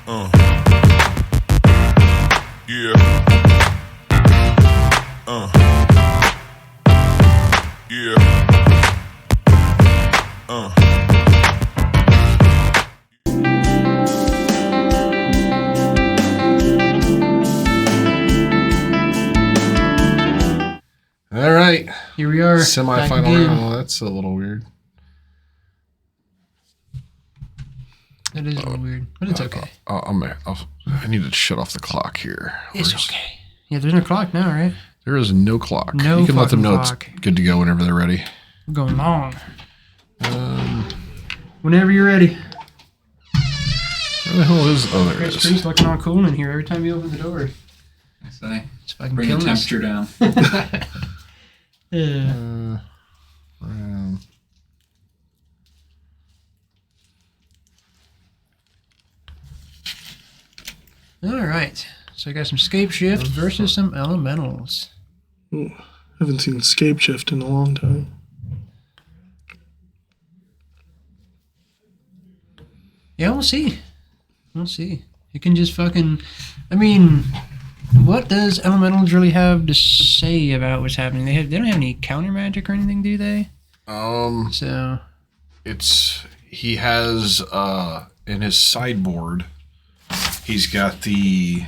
Yeah. Yeah. All right. Here we are. Semifinal round. Oh, that's a little weird. It is a little weird, but it's okay. I need to shut off the clock here. It's okay. Yeah, there's no clock now, right? There is no clock. No you can let them know clock. It's good to go whenever they're ready. We're going long. Whenever you're ready. Where the hell is... Oh, there it Chris is. Tree's looking all cool in here every time you open the door. I say. It's fucking Bring the killing us. temperature down. Yeah. All right. So I got some Scapeshift versus some Elementals. Ooh, haven't seen Scapeshift in a long time. Yeah, we'll see. We'll see. You can just fucking... I mean, what does Elementals really have to say about what's happening? They don't have any counter magic or anything, do they? So... He has, in his sideboard, he's got the...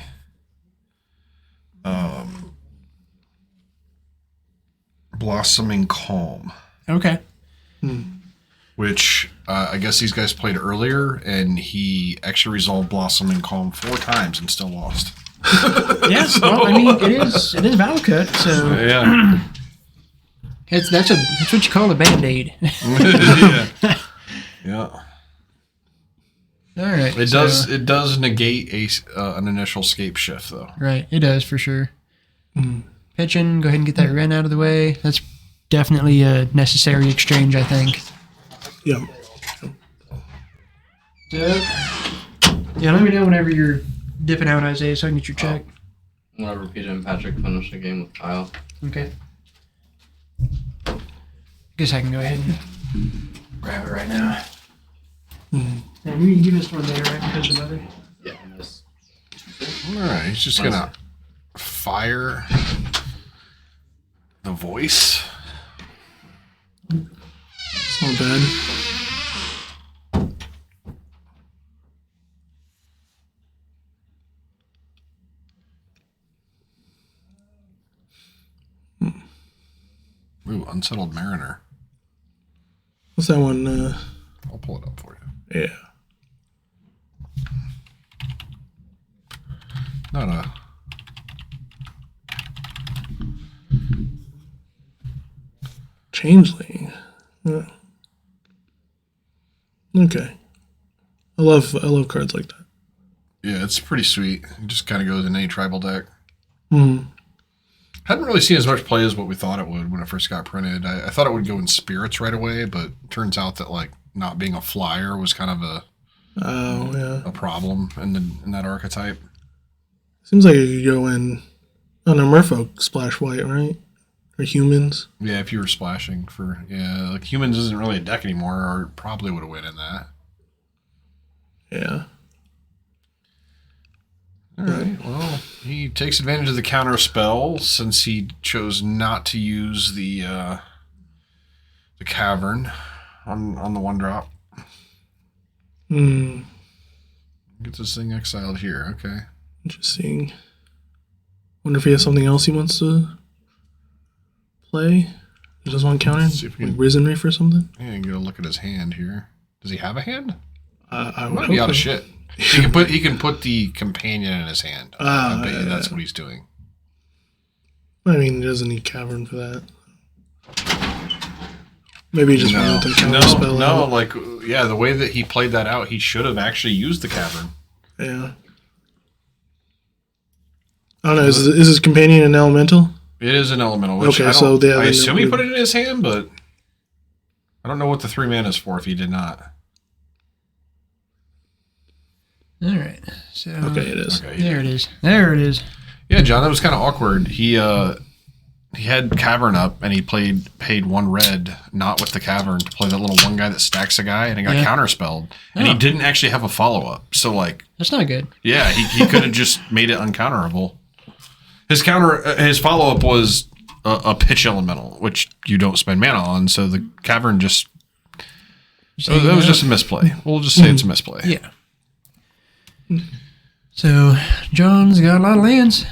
Blossoming Calm. Okay. Which I guess these guys played earlier, and he actually resolved Blossoming Calm 4 times and still lost. Yeah, well, I mean, it is value cut, so Yeah. that's what you call a Band-Aid. Yeah. All right. It does negate an initial Scapeshift though. Right, it does for sure. Pitching, go ahead and get that Ren out of the way. That's definitely a necessary exchange, I think. Yeah. Yeah, let me know whenever you're dipping out, Isaiah, so I can get your check. Whenever PJ and Patrick finish the game with Kyle. Okay. Guess I can go ahead and grab it right now. And you can give us one later, right? Because of the weather. Yeah, I missed. All right, he's just gonna fire the voice. It's not bad. Ooh, Unsettled Mariner. What's that one? I'll pull it up for you. Yeah. Not a... Changeling. Okay. I love cards like that. Yeah, it's pretty sweet. It just kind of goes in any tribal deck. Hmm. Hadn't really seen as much play as what we thought it would when it first got printed. I thought it would go in Spirits right away, but it turns out that like not being a flyer was kind of a problem in that archetype. Seems like it could go in on a Merfolk splash white, right? Or humans. Yeah, if you were splashing for like Humans isn't really a deck anymore, or it probably would have went in that. Yeah. All right. Well, he takes advantage of the counter spell since he chose not to use the cavern on the 1-drop. Gets this thing exiled here. Okay. Interesting. Wonder if he has something else he wants to play. He doesn't want counter. See if we can, like Risen Reef or something. Yeah, get a look at his hand here. Does he have a hand? I Might be out of shit. He can put the companion in his hand. I bet you that's what he's doing. I mean, he doesn't need cavern for that. Maybe he just wanted to counter spell out. Like the way that he played that out, he should have actually used the cavern. Yeah. I don't know. Is his companion an elemental? It is an elemental. Which Okay, I assume he put it in his hand, but I don't know what the 3 mana is for if he did not. All right. So okay, it is. Okay, there it is. There it is. Yeah, John, that was kind of awkward. He he had Cavern up, and he paid 1 red, not with the Cavern, to play that little one guy that stacks a guy, and he got counterspelled. And he didn't actually have a follow-up. So, like... That's not good. Yeah, he could have just made it uncounterable. His follow-up was a pitch elemental, which you don't spend mana on, so the Cavern just... that was just a misplay. We'll just say it's a misplay. Yeah. So, John's got a lot of lands.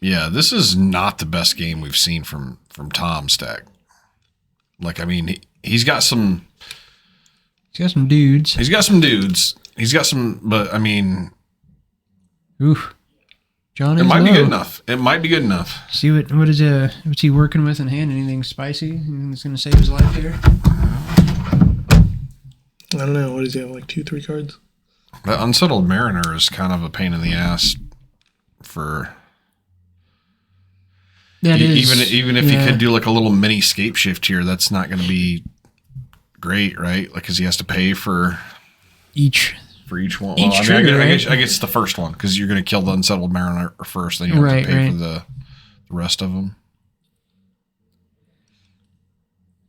Yeah, this is not the best game we've seen from Tom's deck. Like, I mean, he's got some... He's got some dudes. But, I mean... Oof. John is It might be low. good enough. See what's he working with in hand? Anything spicy? Anything that's going to save his life here? I don't know. What does he have? Like 2-3 cards? The Unsettled Mariner is kind of a pain in the ass for... That is, even if he could do like a little mini Scapeshift here, that's not going to be great, right? Like, because he has to pay for each one. Each trigger, I guess the first one, because you're going to kill the Unsettled Mariner first, then you have to pay for the rest of them.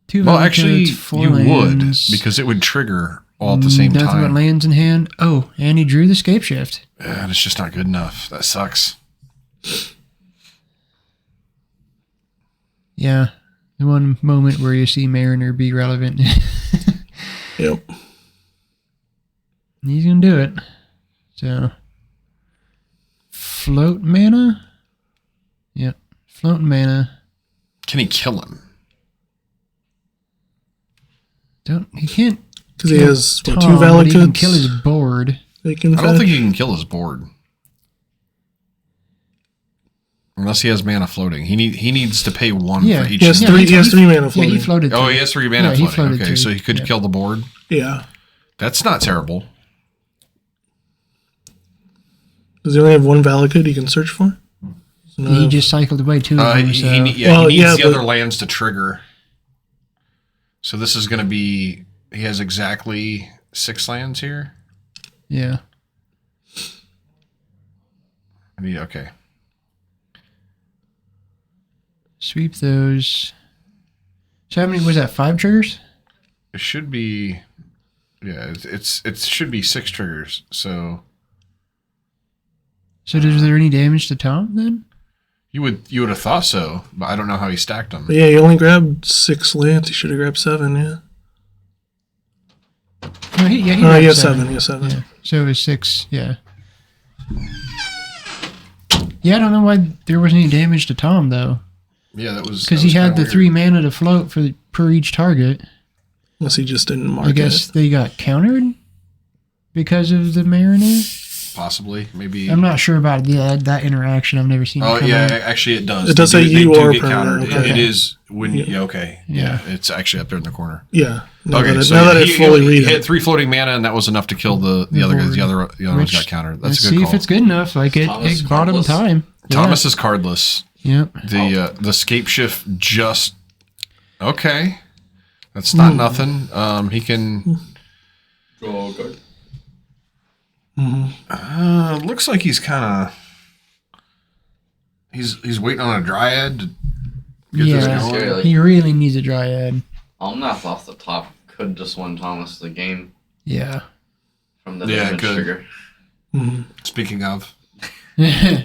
2 Well, actually, value you lands. would, because it would trigger all at the same Nothing time. but lands in hand. Oh, and he drew the Scapeshift. And it's just not good enough. That sucks. Yeah, the one moment where you see Mariner be relevant. Yep. He's gonna do it. So, float mana. Yep, floating mana. Can he kill him? He can't. Because he has Tom, 2 but valid he can goods. kill his board. They can I don't fetch. think he can kill his board. Unless he has mana floating. He needs to pay 1 Yeah. for each. He has 3 mana floating. Yeah, he floated. Oh, three. he has 3 mana Yeah, he floating. floated Okay, 3. so he could kill the board. Yeah. That's not terrible. Does he only have 1 valid good he can search for? No. He just cycled away 2 of them. He So. needs the other lands to trigger. So this is going to be... He has exactly 6 lands here. Yeah. Okay. Sweep those. So how many was that? 5 triggers? It should be... Yeah, it should be 6 triggers. So is there any damage to Tom then? you would have thought so, but I don't know how he stacked them. But yeah, he only grabbed 6 lands. He should have grabbed 7, yeah. No, he He grabbed has 7. He has 7. Yeah. So it was 6, yeah. Yeah, I don't know why there wasn't any damage to Tom, though. Yeah, that was... Because he had the 3 mana to float per each target. Unless he just didn't mark I guess it. they got countered because of the Mariner. Possibly. Maybe... I'm not sure about that interaction. I've never seen it Oh, come yeah, up. actually it does. It does They say do- you they do are get permanent, countered. okay. It is when... Yeah. Yeah, okay. Yeah. Yeah, it's actually up there in the corner. Yeah. Now Okay, that, so now that I he fully read he had it. 3 floating mana, and that was enough to kill the other guys. The other ones Which- got countered. Let's That's a good see call. if it's good enough. Like it bought him cardless? time. Thomas is cardless. Yeah. The Scapeshift just... Okay. That's not nothing. He can... Draw a card. Looks like he's kind of... He's waiting on a Dryad to get this Yeah. going. Scary. He really needs a Dryad. Omnath off the top could just win Thomas the game Yeah. from the Yeah, damage good. trigger. Speaking of... Yeah.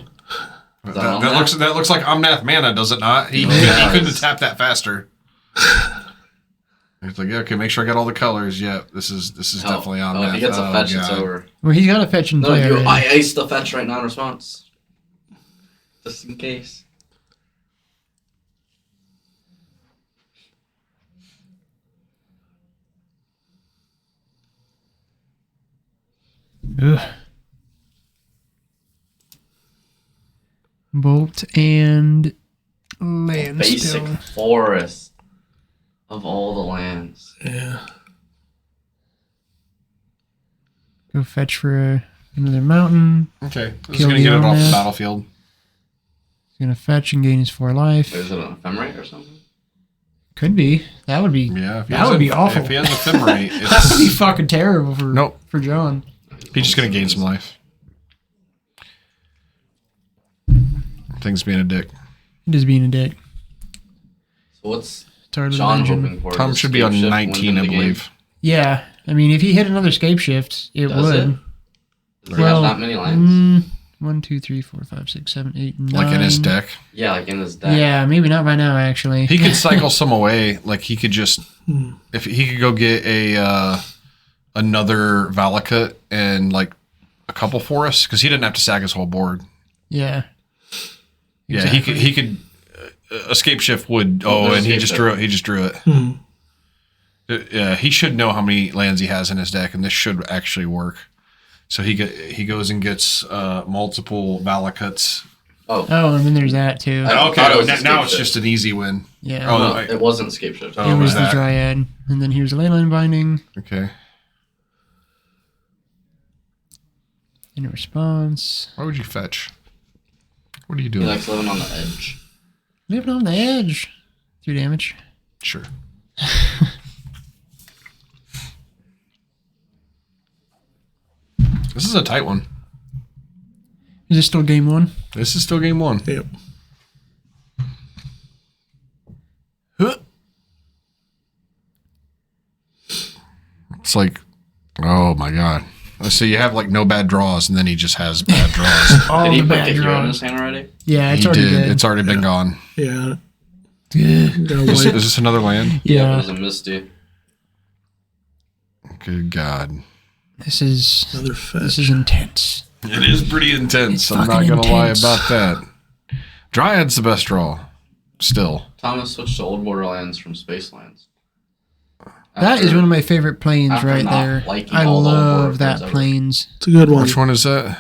That looks like Omnath mana, does it not? He Yeah, couldn't have it's- tapped that faster. It's like, yeah, okay, make sure I got all the colors. Yeah, this is definitely Omnath. If he gets a fetch, it's God. over. Well, he's got a fetch and No, play already. I iced the fetch right now in response. Just in case. Ugh. Bolt and land Basic still. forest of all the lands. Yeah. Go fetch for another mountain. Okay, this is Kill going to the get it off the Omnath. battlefield. He's gonna fetch and gain his 4 life. Is it an ephemerate or something? Could be. That would be. Yeah, if he That has would a- be awful. If he has ephemerate, That would be it's, fucking terrible for Nope. for John. he's just going to gain some life. Things being a dick. Just being a dick. So what's It's hard to Sean imagine. hoping for? Tom Does should be on Scapeshift 19, win I the game? believe. Yeah. I mean, if he hit another Scapeshift, it Does would. it? Does he have that many lands? 1, 2, 3, 4, 5, 6, 7, 8, 9. Like in his deck. Yeah, like in his deck. Yeah, maybe not by now, actually. He could cycle some away. Like he could just, if he could go get a another Valakut and like a couple for us, because he didn't have to sack his whole board. Yeah. Yeah, Exactly. he could. Escape shift would. Oh, there's and he escape just shift. drew it. He just drew it. Yeah, he should know how many lands he has in his deck, and this should actually work. So he goes and gets multiple Valakuts. Oh, and then there's that, too. I thought it was now Escape it's just an easy win. Yeah. Oh, no, it wasn't Scapeshift. Oh, it was was the that? Dryad. And then here's a Leyline Binding. Okay. In response. Why would you fetch? What are you He doing? likes living on the edge. Living on the edge. 3 damage. Sure. This is a tight one. Is this still game 1? This is still game 1. Yep. Huh. It's like, oh my god. So you have like no bad draws, and then he just has bad draws. All Did he the put bad the hero in his draws. hand already? Yeah, it's He already did. dead. It's already been gone. Yeah. Yeah. Got a Is white. this another land? It Yeah. was a Misty. Good God. This is Another fetch. this is intense. It is pretty intense. It's I'm not fucking going to lie intense. about that. Dryad's the best draw. Still. Thomas switched to Old Borderlands from Spacelands. That is one of my favorite planes after right not there. liking I all the love that Borderlands ever. planes. It's a good one. Which one is that?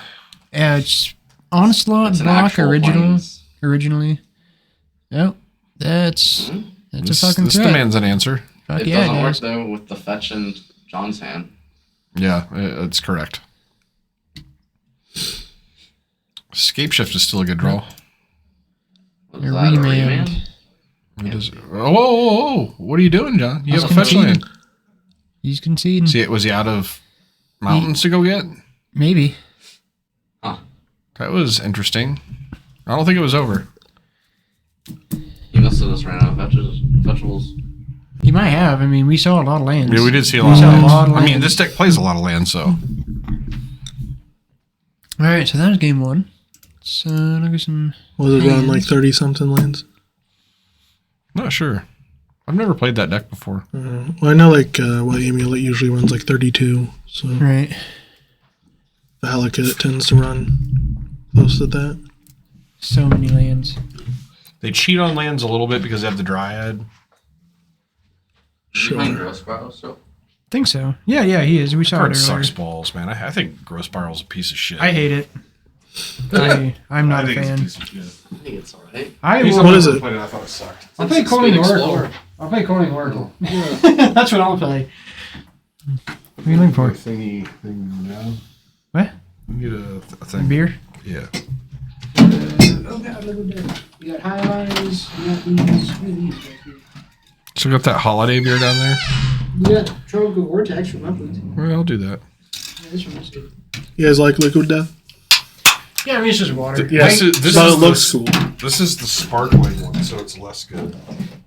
It's Onslaught It's an block actual originally. planes. Yep. That's a This fucking this threat. demands an answer. Fuck It yeah, doesn't work guys. though with the fetch in John's hand. Yeah, it's correct. Scapeshift is still a good draw. What A is that, a remand. remand? It is, whoa. What are you doing, John? You have a That's fetch land. conceding. He's conceding. See, was he out of mountains to go get? Maybe. Huh. That was interesting. I don't think it was over. He must have just ran out of fetchables. He might have. I mean, we saw a lot of lands. Yeah, we did see a lot of saw lands. a lot of I mean, lands. this deck plays a lot of lands, so. All right, so that was game 1. So look at some. Was it around like hands. 30 something lands? Not sure. I've never played that deck before. Well, I know like Amulet usually runs like 32, so Right. Valakut tends to run close to that. So many lands. They cheat on lands a little bit because they have the Dryad. Sure. Behind Sure. Gross Spiral still. Think so. Yeah, he is. We saw Card it earlier. sucks balls, man. I think Gross Spiral's a piece of shit. I hate it. I'm not a fan. piece of shit. I think it's alright. I What is it? I thought it sucked. I'll play It's Coiling Speed Oracle. Explorer. I'll play Coiling Oracle. That's what I'll play. What are you looking for? Thingy down. What? You get a A thing. beer? Yeah. Oh god, look at that. You got highlighters, you got these right here. So we got that holiday beer down there. You got Tropical Vortex from Upland. Well, I'll do that. Yeah, this one is good. You guys like Liquid Death? Yeah, I mean, it's just water. Yeah, This is but it the- looks cool. This is the sparkling one, so it's less good.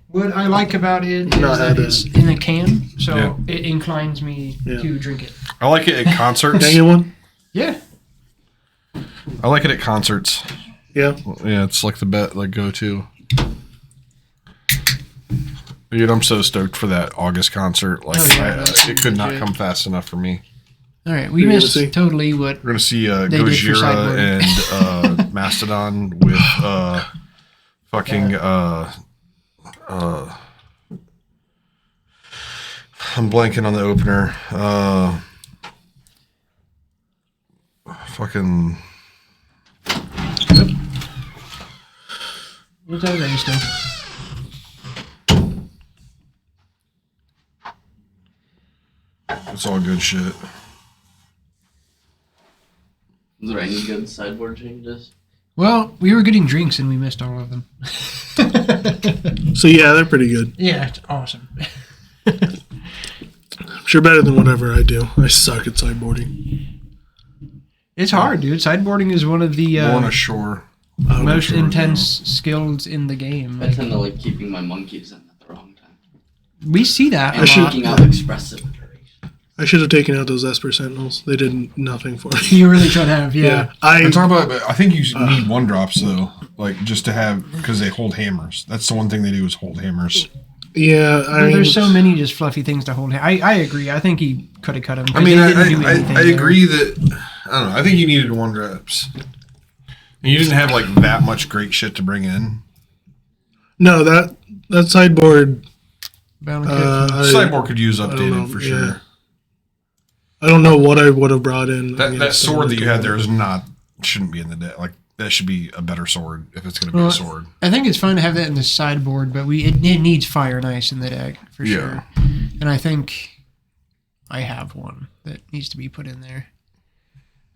What I like about it is No, that that it's in a can, so Yeah. it inclines me Yeah. to drink it. I like it at concerts. Can I get one? Yeah. I like it at concerts. Yeah. Yeah, it's like the go-to. Dude, I'm so stoked for that August concert. Like, Oh, yeah, that's it could not legit. come fast enough for me. All right, we Who you gonna missed see? totally what. We're gonna see They did for Gojira Sideboard. and Mastodon with fucking I'm blanking on the opener. Fucking What's that range still? it's all good shit. Is there any good sideboard changes? Well, we were getting drinks and we missed all of them. So yeah, they're pretty good. Yeah, it's awesome. I'm sure better than whatever I do. I suck at sideboarding. It's hard, dude. Sideboarding is one of the. Lorna Shore. most intense skills in the game. I tend to like keeping my monkeys in at the wrong time. We see that And taking out expressive iteration. I should have taken out those Esper Sentinels. They did nothing for me. You really should have, yeah. I think you need 1-drops though, like just to have, because they hold hammers. That's the one thing they do is hold hammers. Yeah, there's so many just fluffy things to hold. I agree. I think he could have cut them. I mean, I agree that I don't know. I think you needed 1-drops. And you didn't have like that much great shit to bring in. No, that sideboard. Sideboard could use updated for sure. I don't know what I would have brought in. That sword that you had there shouldn't be in the deck. Like that should be a better sword if it's going to be a sword. I think it's fine to have that in the sideboard, but it needs fire and ice in the deck for sure. And I think I have one that needs to be put in there.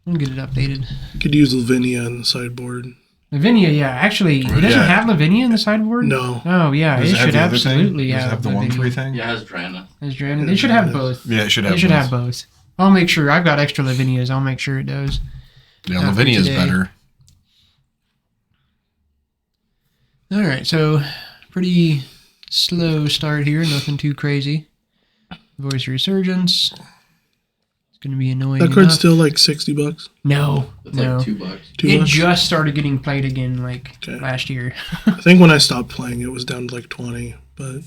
I'll get it updated. Could use Lavinia in the sideboard. Lavinia, yeah. Actually, it doesn't have Lavinia in the sideboard? No. Oh, yeah. Does it should absolutely have. Does it have the 1/3 thing? Yeah, it has Drana. It should have both. Yeah, it should have both. It should have both. I'll make sure. I've got extra Lavinias. I'll make sure it does. Yeah, Lavinia's better. All right, so pretty slow start here. Nothing too crazy. Voice Resurgence. Going to be annoying. That card's still like $60. No, it's like $2. It just started getting played again last year. I think when I stopped playing, it was down to like 20. But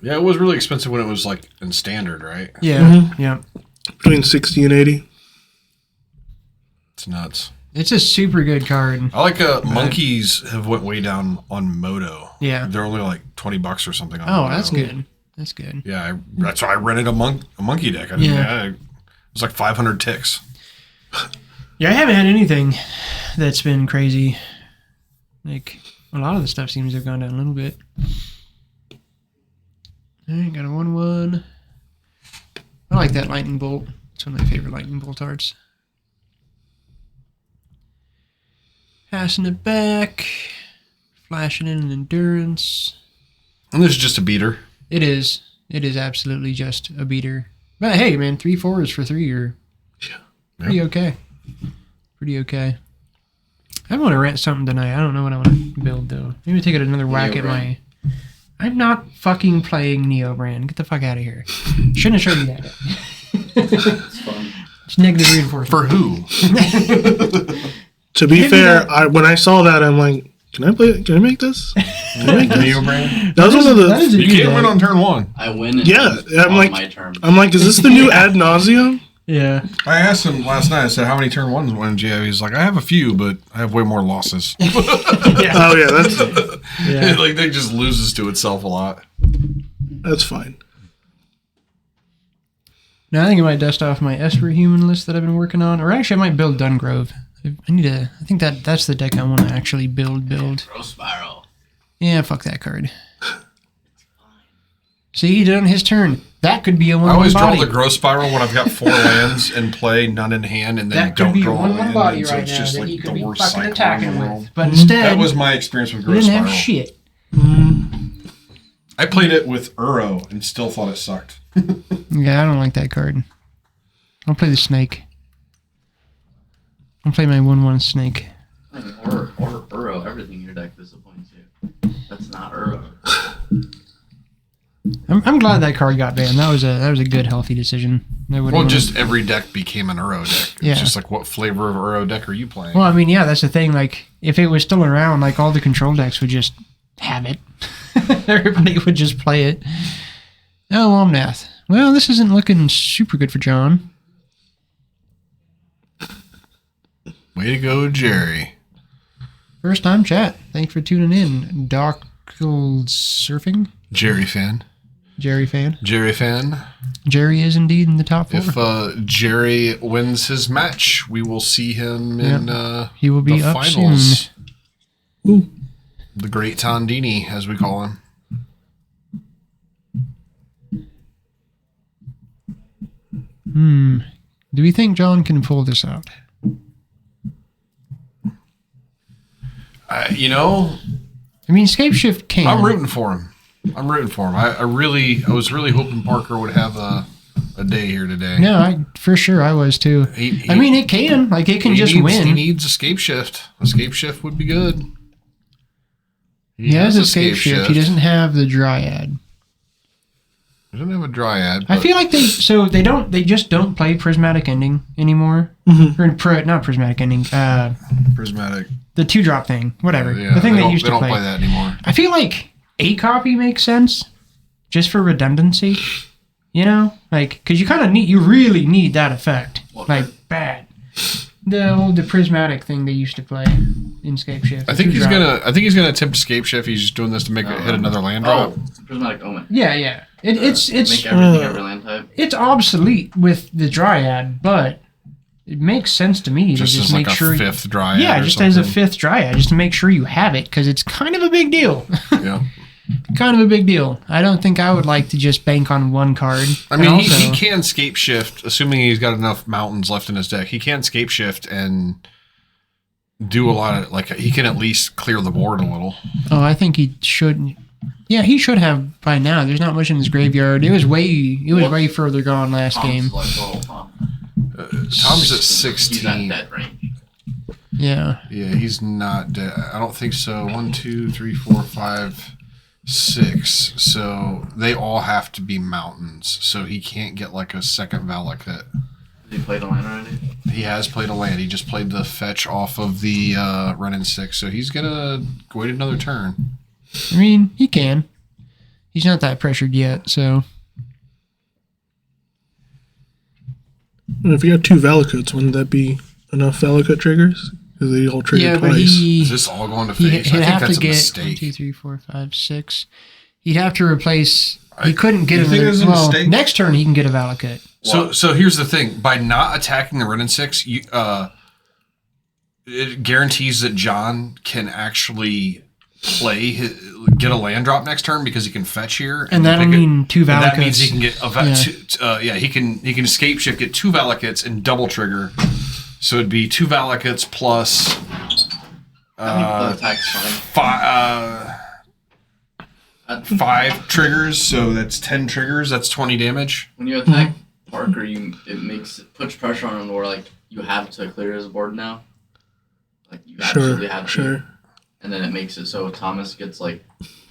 yeah, it was really expensive when it was like in standard, right? Yeah, yeah. Between 60 and 80. It's nuts. It's a super good card. I like monkeys have went way down on Moto. Yeah, they're only like $20 or something. On Moto. That's good. That's good. Yeah, that's why I rented a monkey deck. It was like 500 ticks. Yeah, I haven't had anything that's been crazy. Like, a lot of the stuff seems to have gone down a little bit. All right, got a 1/1. I like that lightning bolt. It's one of my favorite lightning bolt arts. Passing it back. Flashing in an endurance. And this is just a beater. It is. It is absolutely just a beater. But hey, man, 3 4s for 3 are pretty okay. Pretty okay. I want to rent something tonight. I don't know what I want to build, though. Maybe take it another whack at my... I'm not fucking playing Neo Brand. Get the fuck out of here. Shouldn't have showed you that. It's fun. It's negative reinforcement. For who? To be fair, when I saw that, I'm like, can I play? Can I make this? Can I make this? Neo Brand? That was one of the... You can't win on turn 1. I win on my turn. I'm like, is this the new ad nauseum? Yeah. I asked him last night, I said, how many turn 1s win you have? He's like, I have a few, but I have way more losses. Yeah. Oh, yeah, that's... Like, they just loses to itself a lot. That's fine. Now I think I might dust off my Esper human list that I've been working on. Or actually, I might build Dungrove. I think that's the deck I want to actually build. Growth Spiral. Yeah, fuck that card. See, he did on his turn. That could be a 1/1 body. I always draw the growth spiral when I've got 4 lands in play, none in hand, and then that could don't be draw a 1/1 body right it's now just that like he the could be worst fucking cycle attacking in the with. world. But instead, that was my experience with he growth didn't spiral. have shit. I played it with Uro and still thought it sucked. Yeah, I don't like that card. I'll play the snake. I'll play my 1/1 snake. Or Uro, everything in your deck disappoints you. That's not Uro. I'm glad that card got banned. That was a good, healthy decision. Well, just every deck became an Uro deck. Yeah. It's just like, what flavor of Uro deck are you playing? Well, I mean, yeah, that's the thing. Like, if it was still around, like, all the control decks would just have it. Everybody would just play it. Oh, Omnath. Well, this isn't looking super good for John. Way to go, Jerry. First time chat. Thanks for tuning in. Darkle Surfing. Jerry fan. Jerry fan. Jerry fan. Jerry is indeed in the top 4. If Jerry wins his match, we will see him in he will be the up finals. Soon. Ooh. The Great Tondini, as we call him. Do we think John can pull this out? You know, I mean, Scapeshift can. I'm rooting for him. I was really hoping Parker would have a day here today. No, for sure I was too. I mean, it can. Like, it can just win. He needs a Scapeshift. A Scapeshift would be good. He has a Scapeshift. He doesn't have the Dryad. He doesn't have a Dryad. I feel like they just don't play Prismatic Ending anymore. Or not Prismatic Ending. Prismatic. The 2-drop thing. Whatever. Yeah, the thing they used to play. They don't play that anymore. I feel like a copy makes sense just for redundancy. You know? Like, because you really need that effect. Like, bad. The prismatic thing they used to play in Scapeshift. I think he's gonna attempt Scapeshift. He's just doing this to make it hit another land drop. Prismatic Omen. Yeah. It's make everything every land type. It's obsolete with the Dryad, but it makes sense to me to just make sure. A 5th Dryad. Yeah, just as a 5th Dryad, just to make sure you have it, because it's kind of a big deal. Yeah. Kind of a big deal. I don't think I would like to just bank on one card. I mean, he can Scapeshift, assuming he's got enough mountains left in his deck. He can Scapeshift and do a lot of, like, he can at least clear the board a little. Oh, I think he should. Yeah, he should have by now. There's not much in his graveyard. It was way further gone last game. Tom's at 16. He's at dead range. Yeah. Yeah, he's not dead. I don't think so. 1, 2, 3, 4, 5, 6. So they all have to be mountains. So he can't get like a second Valakut. Has he played a land already? He has played a land. He just played the fetch off of the Renin 6. So he's going to wait another turn. I mean, he can. He's not that pressured yet, so. If you got 2 Valakuts, wouldn't that be enough Valakut triggers? Because they all trigger twice. Is this all going to face? I think that's a mistake. 1, 2, 3, 4, 5, 6. He'd have to replace. He couldn't get a mistake? Next turn he can get a Valakut. So here's the thing: by not attacking the Renin 6, it guarantees that John can actually get a land drop next turn because he can fetch here, and that'll mean 2 Valakuts. That means he can get he can Scapeshift, get 2 Valakuts and double trigger. So it'd be 2 Valakuts plus 5 triggers. So that's 10 triggers. That's 20 damage. When you attack Parker, it puts pressure on him where like you have to clear his board now. Like you absolutely have to. And then it makes it so Thomas gets like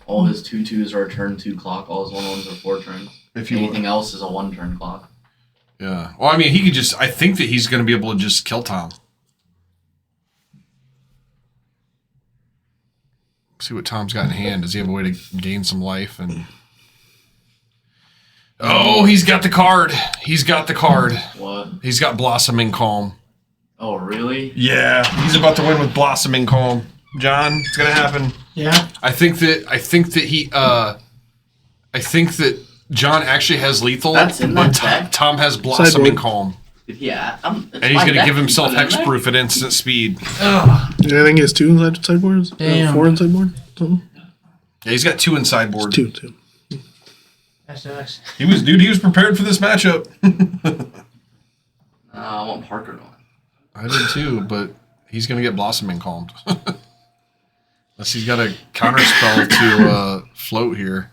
all his 2/2s are a turn 2 clock, all his 1/1s are 4 turns. Anything else is a 1 turn clock. Yeah. Well, I mean, he could just. I think that he's going to be able to just kill Tom. See what Tom's got in hand. Does he have a way to gain some life? And oh, he's got the card. He's got the card. What? He's got Blossoming Calm. Oh, really? Yeah, he's about to win with Blossoming Calm. John, it's gonna happen. Yeah. I think that John actually has lethal, but Tom has Blossoming Calm. Yeah, and he's going to give himself hexproof at instant speed. Yeah, I think he has 2 inside sideboards. 4 inside board. Something. Yeah, he's got 2 inside board. 2. That sucks. He was prepared for this matchup. I want Parker to win. I did too, but he's going to get Blossoming Calmed. Unless he's got a counterspell to float here.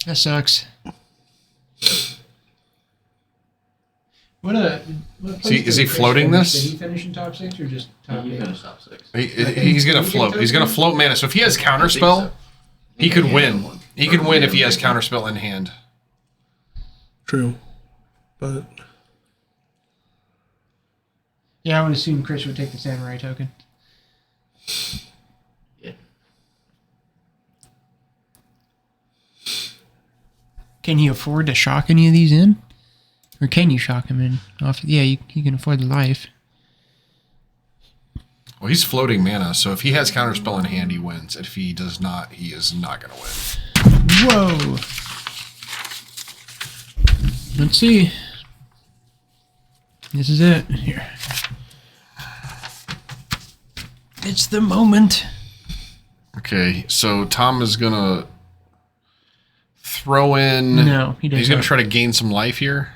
That sucks. Is he floating this? Did he finish in top 6 or just top 8? He finished top 6. He's going to float. He's going to float mana. So if he has counterspell, he could win. He could win if he has counterspell in hand. True. But yeah, I would assume Chris would take the Samurai token. Yeah. Can he afford to shock any of these in? Or can you shock him in? Yeah, you can afford the life. Well, he's floating mana, so if he has counterspell in hand, he wins. If he does not, he is not going to win. Whoa! Let's see. This is it. Here. It's the moment. Okay, so Tom is going to throw in... No, he doesn't. He's going to try to gain some life here.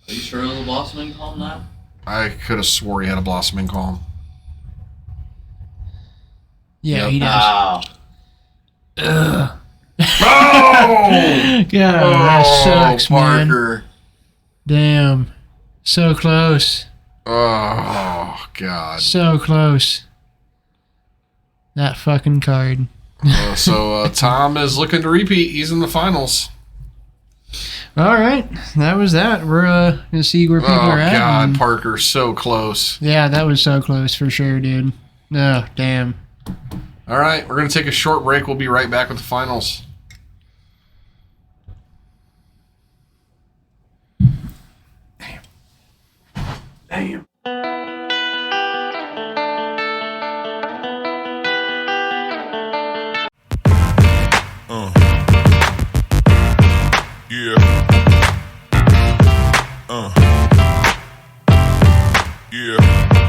Are you sure of the Blossoming Calm now? I could have swore he had a Blossoming Calm. Yeah, Yep. he does. Wow. Ugh. Oh! God, that sucks, man. Parker. Damn. So close. Oh, God. So close. That fucking card. So Tom is looking to repeat. He's in the finals. All right. That was that. We're going to see where people are at. Oh, God. Parker, so close. Yeah, that was so close for sure, dude. Oh, damn. All right. We're going to take a short break. We'll be right back with the finals. Damn. Yeah. Yeah.